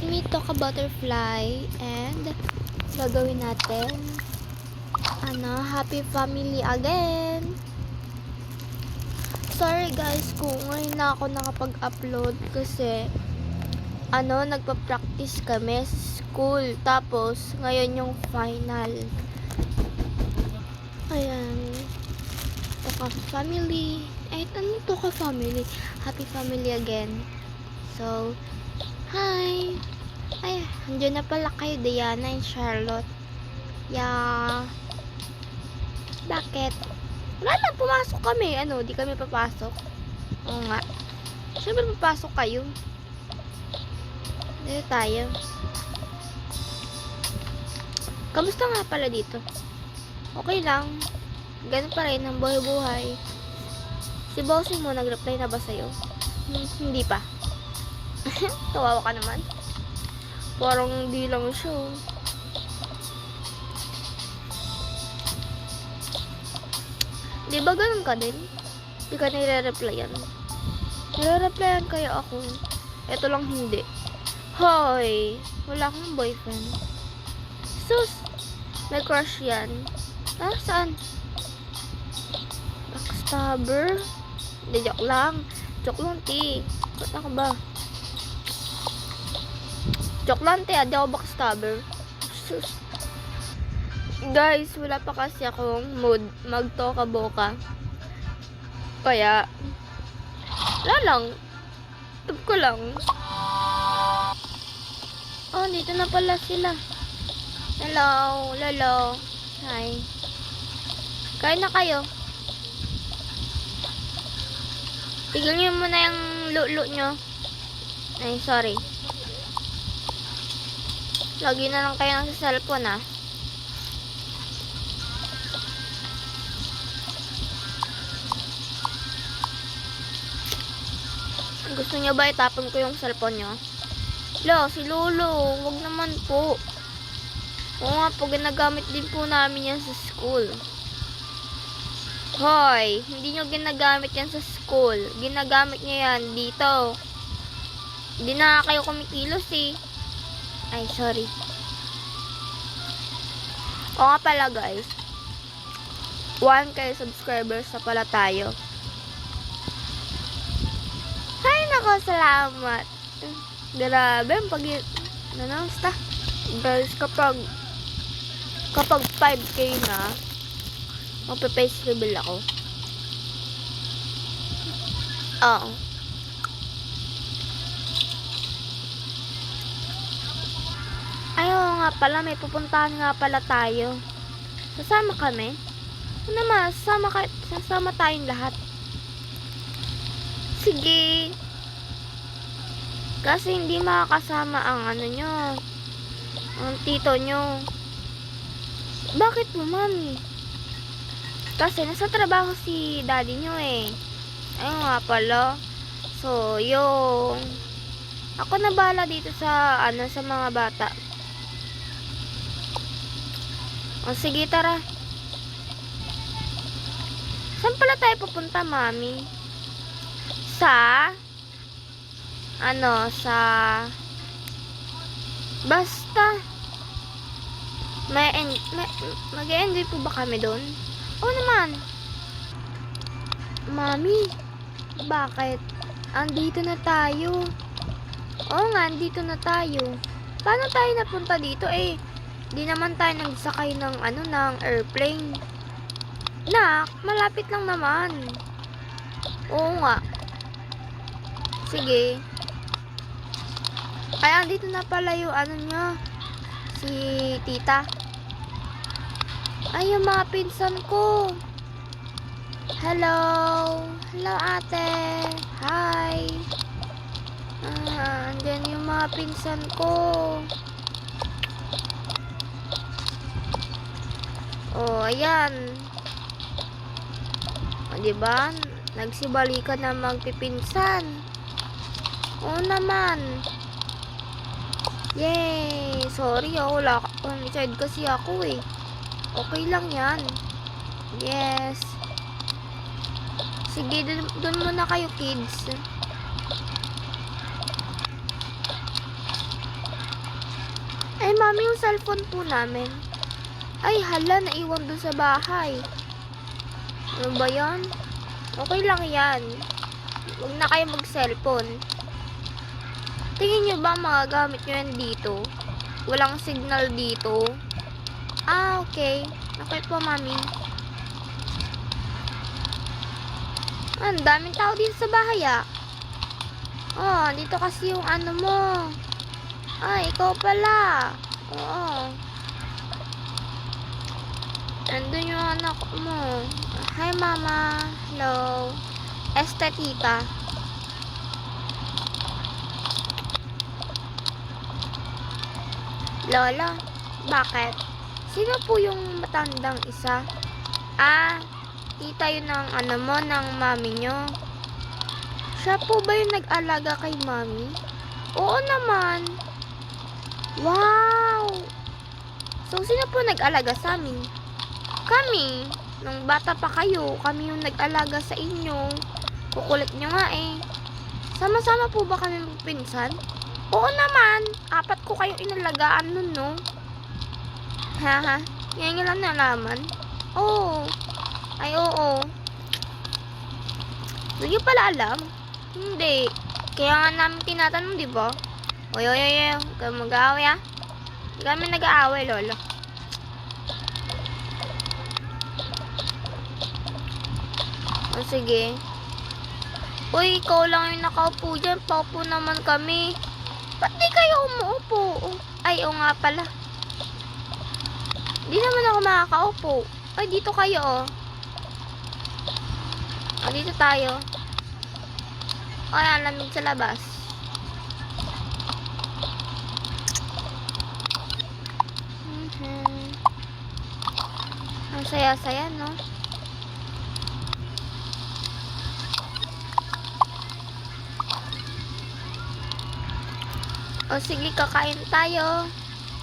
me Toka Butterfly and gagawin natin happy family again. Sorry guys kung ngayon na ako nakapag-upload kasi nagpa-practice kami sa school, tapos ngayon yung final. Ayan, Toka family, Toka family, happy family again. So hi! Ay, andyan na pala kayo, Diana and Charlotte. Yeah. Bakit? Wala lang, pumasok kami. Di kami papasok. Oo nga. Siyempre papasok kayo. Dito tayo. Kamusta nga pala dito? Okay lang. Ganun pa rin ang buhay-buhay. Si bossing mo, nag-reply na ba sa'yo? Hindi pa. Tawawa ka naman. Parang hindi lang siya. Di ba ganun ka din? Di ka nire-replyan. Nire-replyan kaya ako. Ito lang hindi. Hoy! Wala akong boyfriend. Sus! May crush yan. Saan? Backstabber? Hindi, joke lang. Joke lang, ti. Ba't ako ba? Joke lang, te. Di ako backstabber. Sus. Guys, wala pa kasi akong mood mag-toka boka. Kaya, wala lang. Tub ko lang. Oh, dito na pala sila. Hello. Lolo. Hi. Kain na kayo. Tigil nyo muna yung lulo nyo. Ay, sorry. Lagi na lang kayo sa cellphone, Gusto niyo ba itapon ko yung cellphone nyo? Si Lolo, wag naman po. Oo nga po, ginagamit din po namin yan sa school. Hoy, hindi nyo ginagamit yan sa school. Ginagamit nyo yan dito. Hindi na kayo kumikilos Ay, sorry. O nga pala guys, 1K subscribers na pala tayo. Ay, nako, salamat. Grabe, basta. Guys, kapag 5K na, magpe-face reveal ako. Oo. Ayaw nga pala, may pupuntahan nga pala tayo. Sasama kami? Sasama tayong lahat. Sige. Kasi hindi makakasama ang ang tito nyo. Bakit mo, mami? Kasi nasa trabaho si daddy nyo Ayun nga pala. So, yung ako na bahala dito sa sa mga bata. O sige, tara. Saan pala tayo pupunta, mami? Basta. Mag-enjoy po ba kami doon? Oo naman. Mami, bakit? Andito na tayo. Oo nga, andito na tayo. Paano tayo napunta dito Di naman tayo nagsakay ng ng airplane. Nak, malapit lang naman. Oo nga. Sige. Ay, andito na pala yung si tita. Ay, yung mga pinsan ko. Hello. Hello, ate. Hi. Andyan yung mga pinsan ko. Oh, ayan. O, diba? Nagsibalikan na magpipinsan. Oo naman. Yay! Sorry, wala child kasi ako Okay lang yan. Yes. Sige, dun muna kayo, kids. mami, yung cellphone po namin. Ay, hala, naiwan dun sa bahay. Ano ba yan? Okay lang yan. Huwag na kayo mag-cellphone. Tingin nyo ba magagamit nyo yan dito? Walang signal dito. Ah, okay. Okay po, mami. Ang daming tao dito sa bahay, ah. Oh, dito kasi yung ano mo. Ay, ikaw pala. Oo. Andun yung anak mo. Hi, mama. Hello. Tita. Lola, bakit? Sino po yung matandang isa? Ah, tita yun ng ano mo, ng mami nyo. Siya po ba yung nag-alaga kay mami? Oo naman. Wow! So, sino po nag-alaga sa amin? Kami. Nung bata pa kayo, kami yung nag-alaga sa inyo. Kukulit nyo nga eh. Sama-sama po ba kami magpinsan? Oo naman. 4 ko kayong inalagaan nun, no? Haha. Ngayon lang nalaman. Oo. Ay, oo. Hindi nyo pala alam? Hindi. Kaya nga namin tinatanong, di ba? Oy. Huwag kayo mag-aaway, ah. Hindi kami nag-aaway, lolo. O, sige. Uy, ikaw lang yung nakaupo dyan. Paupo naman kami. Ba't di kayo umuupo? Ay, oo nga pala. Di naman ako makakaupo. Ay, dito kayo, oh. O, dito tayo. Ay, ang lamig sa labas. Ang saya-saya, no? O, sige, kakain tayo.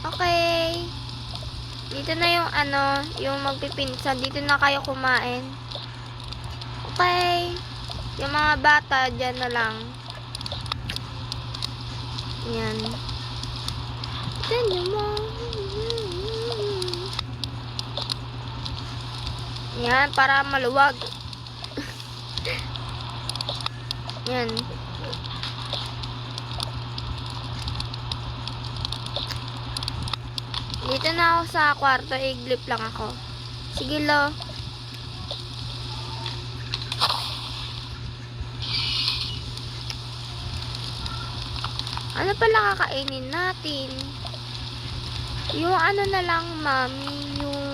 Okay. Dito na yung ano, yung magpipinsan. Dito na kayo kumain. Okay. Yung mga bata, dyan na lang. Yan. Dyan yung mga... Yan, para maluwag. Yan. Dito na ako sa kwarto, iglip lang ako. Sige, lo. Ano pala kakainin natin? Yung ano na lang, mami, yung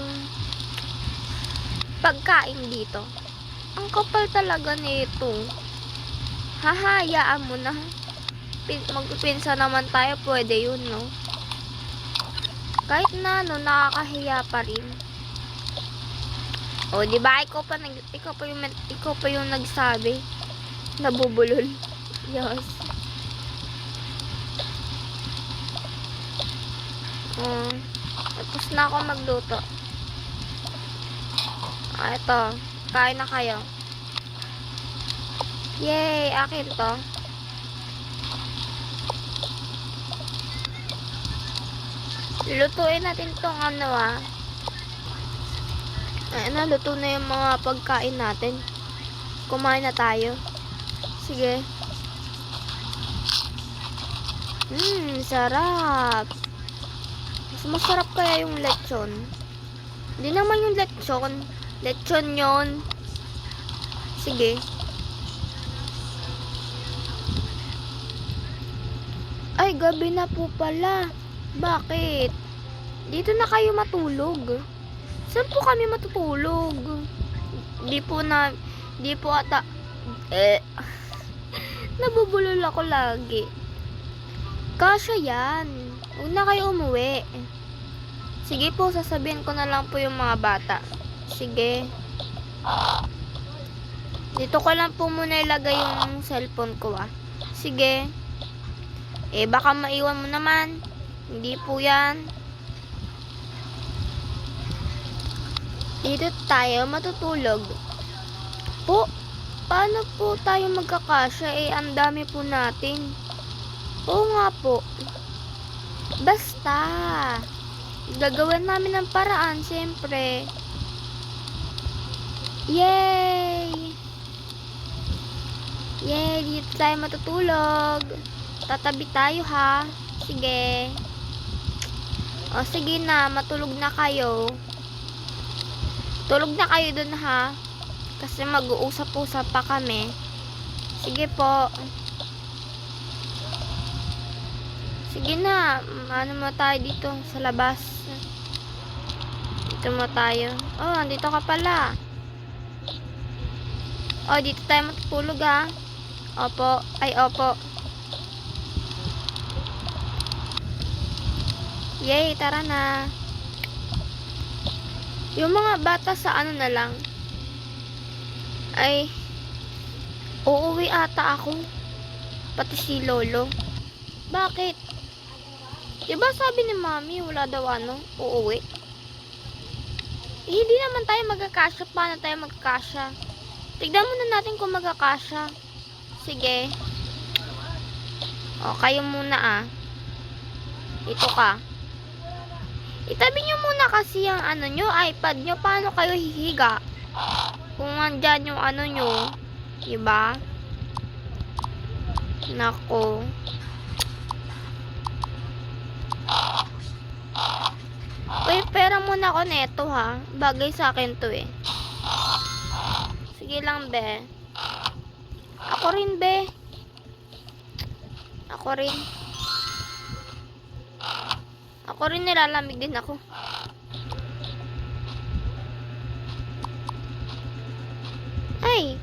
pagkain dito. Ang kapal talaga nito. Hahayaan mo na. Magpipinsa naman tayo, pwede yun, no? Kahit na, no, nakakahiya pa rin. O, di ba? Ikaw pa yung nagsabi. Nabubulol. Yes. Tapos na ako magluto. Ito. Kain na kayo. Yay! Akin to. Lutuin natin tong ano, ah. Ayan na, luto na yung mga pagkain natin. Kumain na tayo. Sige. Sarap. Mas masarap kaya yung lechon. Hindi naman yung lechon. Lechon yon. Sige. Ay, gabi na po pala. Bakit? Dito na kayo matulog. Saan po kami matutulog? Di po ata, nabubulol ako lagi. Kasya yan. Huwag na kayo umuwi. Sige po, sasabihin ko na lang po yung mga bata. Sige. Dito ko lang po muna ilagay yung cellphone ko, ah. Sige. Baka maiwan mo naman. Hindi po yan. Dito tayo matutulog. Po, paano po tayo magkakasya? Ang dami po natin. Oo nga po. Basta. Gagawin namin ng paraan, siyempre. Yay! Yay, dito tayo matutulog. Tatabi tayo, ha? Sige. O, sige na, matulog na kayo. Tulog na kayo dun, ha? Kasi mag-uusap-usap pa kami. Sige po. Sige na, ano mo tayo dito sa labas. Dito mo tayo. Oh, andito ka pala. Oh, dito tayo matutulog, ha? Opo. Ay, opo. Yay, tara na. Yung mga bata sa ano na lang. Ay, uuwi ata ako. Pati si Lolo. Bakit? Diba sabi ni Mami, wala daw uuwi? Hindi naman tayo magkakasya. Paano tayo magkakasya? Tignan muna natin kung magkakasya. Sige. O, kayo muna Ito ka. Itabi nyo muna kasi yung nyo, iPad nyo. Paano kayo hihiga? Kung andyan yung nyo. Diba? Nako. Uy, pera muna ako neto, ha? Bagay sa akin to, Sige lang, be. Ako rin, be. Ako rin. Ako rin, nilalamig din ako. Ay.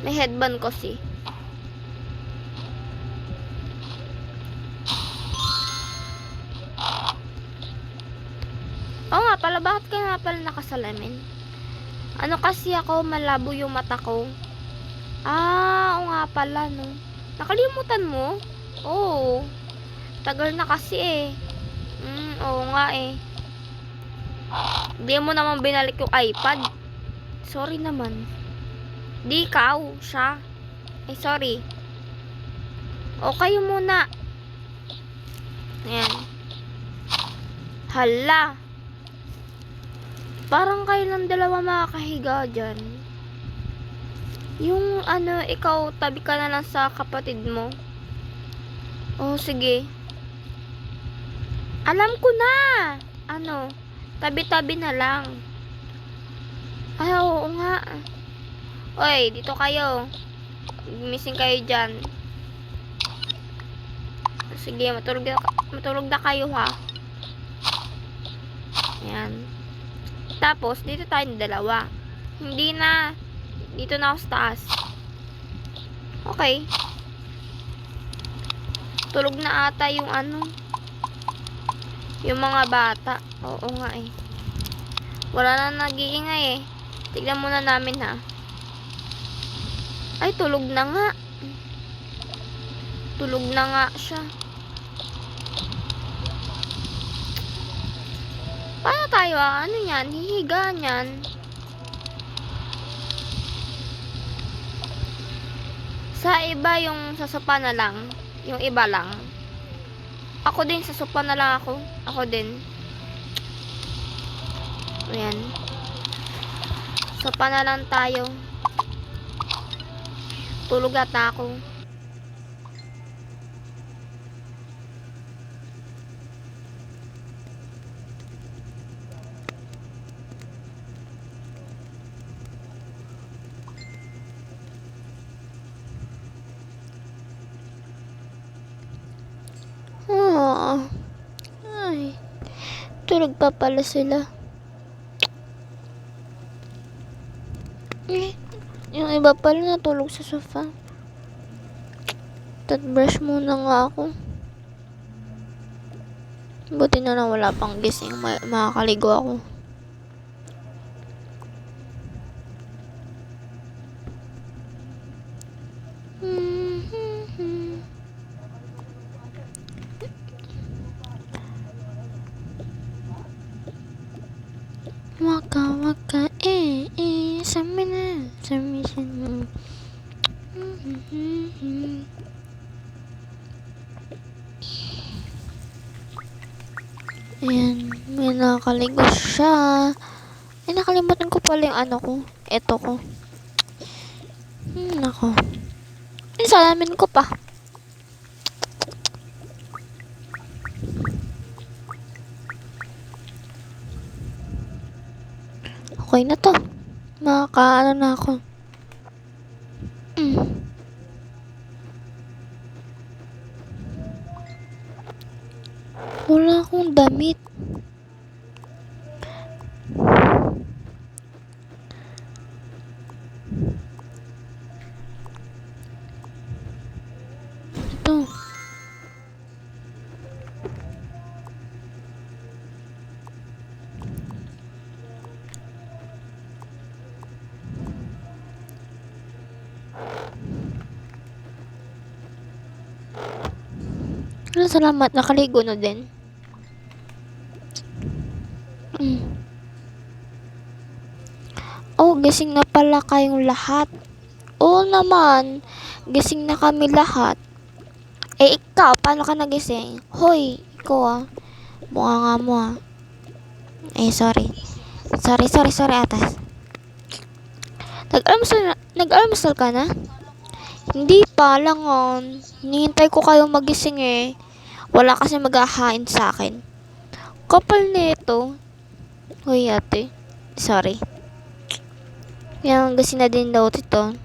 May headband kasi. Oo nga pala, bakit ka nga pala nakasalamin? Ano kasi ako, malabo yung mata ko. Oo nga pala, no. Nakalimutan mo? Oo. Tagal na kasi oo nga Hindi mo naman binalik yung iPad. Sorry naman. Di ikaw, siya. Ay, sorry. O, kayo muna. Ayan. Hala. Parang kayo lang dalawa makakahiga dyan. Yung ikaw, tabi ka na lang sa kapatid mo. Oh, sige. Alam ko na. Tabi-tabi na lang. Ay, oo nga. Oy, dito kayo. Missing kayo dyan. Sige, matulog na kayo, ha. Ayan. Tapos, dito tayong dalawa. Hindi na. Dito na ako sa taas. Okay. Tulog na ata yung yung mga bata. Oo nga Wala na nag-iingay Tignan muna namin, ha. Ay, tulog na nga. Tulog na nga siya. Paano tayo, yan? Hihiga niyan. Sa iba yung sa sopa na lang. Yung iba lang. Ako din, sa sopa na lang ako. Ako din. Ayan. Sopa na lang tayo. Tulog ata ako. Ay. Tulog pa pala sila. Yung iba pala natulog sa sofa. Toothbrush muna nga ako. Buti na lang wala pang gising. Makakaligo ako. Waka waka samina samisin. Ayan, may nakaligo siya. Ay, nakalimutan ko pala yung ano ko. Eto ko. Nako. Ay, salamin ko pa. Okay na to. Makakaano na ako. Wala akong damit. Ito. Salamat, nakaligo na din. Oh, gising na pala kayong lahat. Oo naman, gising na kami lahat. Eh, ikaw, paano ka nagising? Hoy, ikaw mukha nga mo Eh, sorry. Sorry, atas. Nag-almusal ka na? Hindi pa, langon. Hinihintay ko kayong magising eh. Wala kasi maghahain sa akin. Kapal nito. Hoy ate, sorry. Yan, gising na din daw ito.